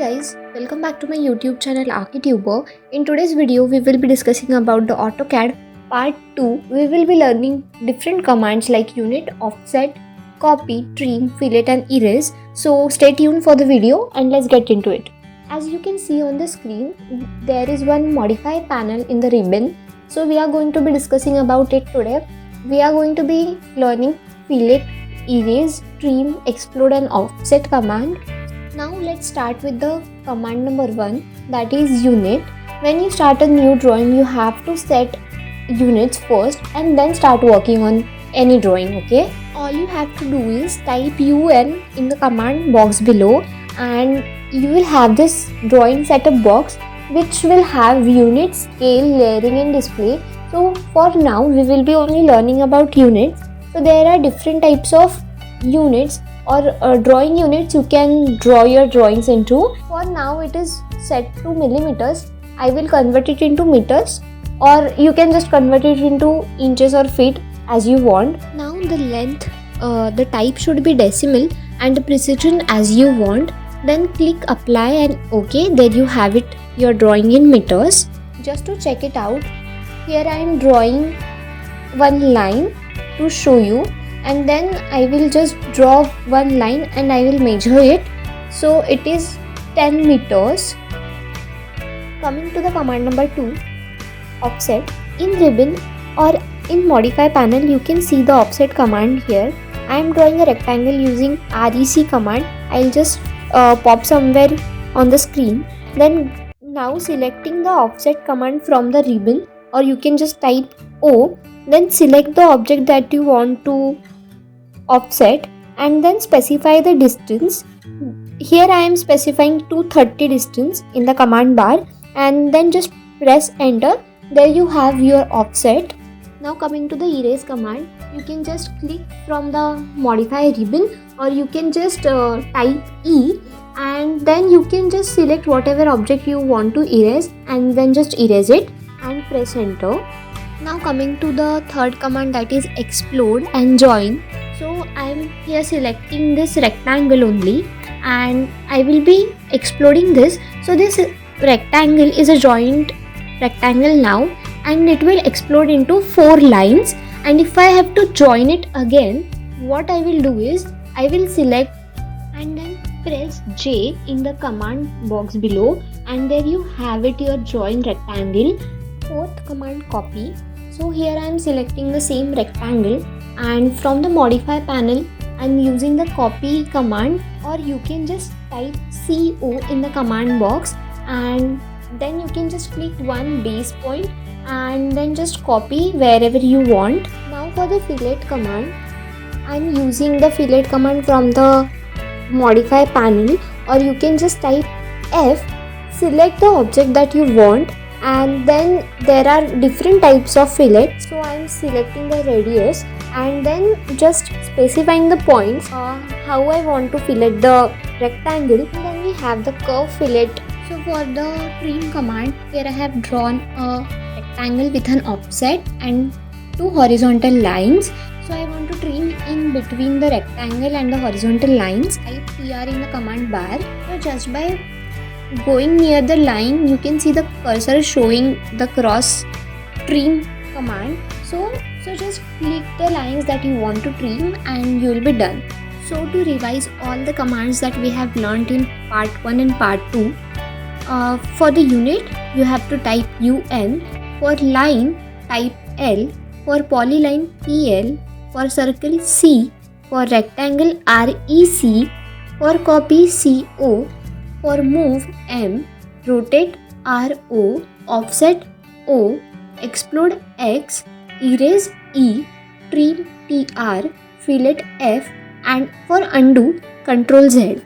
guys, welcome back to my YouTube channel Archituber. In today's video, we will be discussing about the AutoCAD part 2. We will be learning different commands like unit, offset, copy, trim, fillet and erase. So stay tuned for the video and let's get into it. As you can see on the screen, there is one modify panel in the ribbon. So we are going to be discussing about it today. We are going to be learning fillet, erase, trim, explode and offset command. Now let's start with the command number 1, that is unit. When you start a new drawing, you have to set units first and then start working on any drawing, okay? All you have to do is type UN in the command box below and you will have this drawing setup box which will have unit, scale, layering and display. So for now we will be only learning about units. So there are different types of units or drawing units you can draw your drawings into. For now it is set to millimeters. I will convert it into meters, or you can just convert it into inches or feet as you want. Now the length, the type should be decimal and the precision as you want. Then click apply and OK. There you have it, your drawing in meters. Just to check it out, here I am drawing one line to show you, and then I will just draw one line and I will measure it. So it is 10 meters. Coming to the command number 2, offset. In ribbon or in modify panel, you can see the offset command here. I am drawing a rectangle using REC command. I'll just pop somewhere on the screen. Then now selecting the offset command from the ribbon, or you can just type O. Then select the object that you want to offset and then specify the distance. Here I am specifying 230 distance in the command bar, and then just press enter. There you have your offset. Now coming to the erase command, you can just click from the modify ribbon, or you can just type E, and then you can just select whatever object you want to erase and then just erase it and press enter. Now coming to the third command, that is explode and join. So I am here selecting this rectangle only and I will be exploding this. So this rectangle is a joint rectangle now and it will explode into 4 lines. And if I have to join it again, what I will do is I will select and then press J in the command box below, and there you have it, your join rectangle. Fourth command, copy. So here I am selecting the same rectangle, and from the modify panel I am using the copy command, or you can just type CO in the command box and then you can just click one base point and then just copy wherever you want. Now for the fillet command, I am using the fillet command from the modify panel, or you can just type F, select the object that you want, and then there are different types of fillet. So I am selecting the radius and then just specifying the points how I want to fillet the rectangle, and then we have the curve fillet. So for the trim command, here I have drawn a rectangle with an offset and 2 horizontal lines. So I want to trim in between the rectangle and the horizontal lines. Type TR in the command bar. So just by going near the line, you can see the cursor showing the cross trim command. So just click the lines that you want to trim and you will be done. So to revise all the commands that we have learnt in part 1 and part 2, for the unit you have to type UN, for line type L, for polyline PL, for circle C, for rectangle REC, for copy CO, for move M, rotate RO, offset O, explode X, erase E, trim TR, fillet F, and for undo Ctrl Z.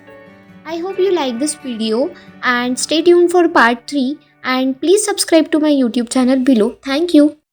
I hope you like this video and stay tuned for part 3, and please subscribe to my YouTube channel below. Thank you.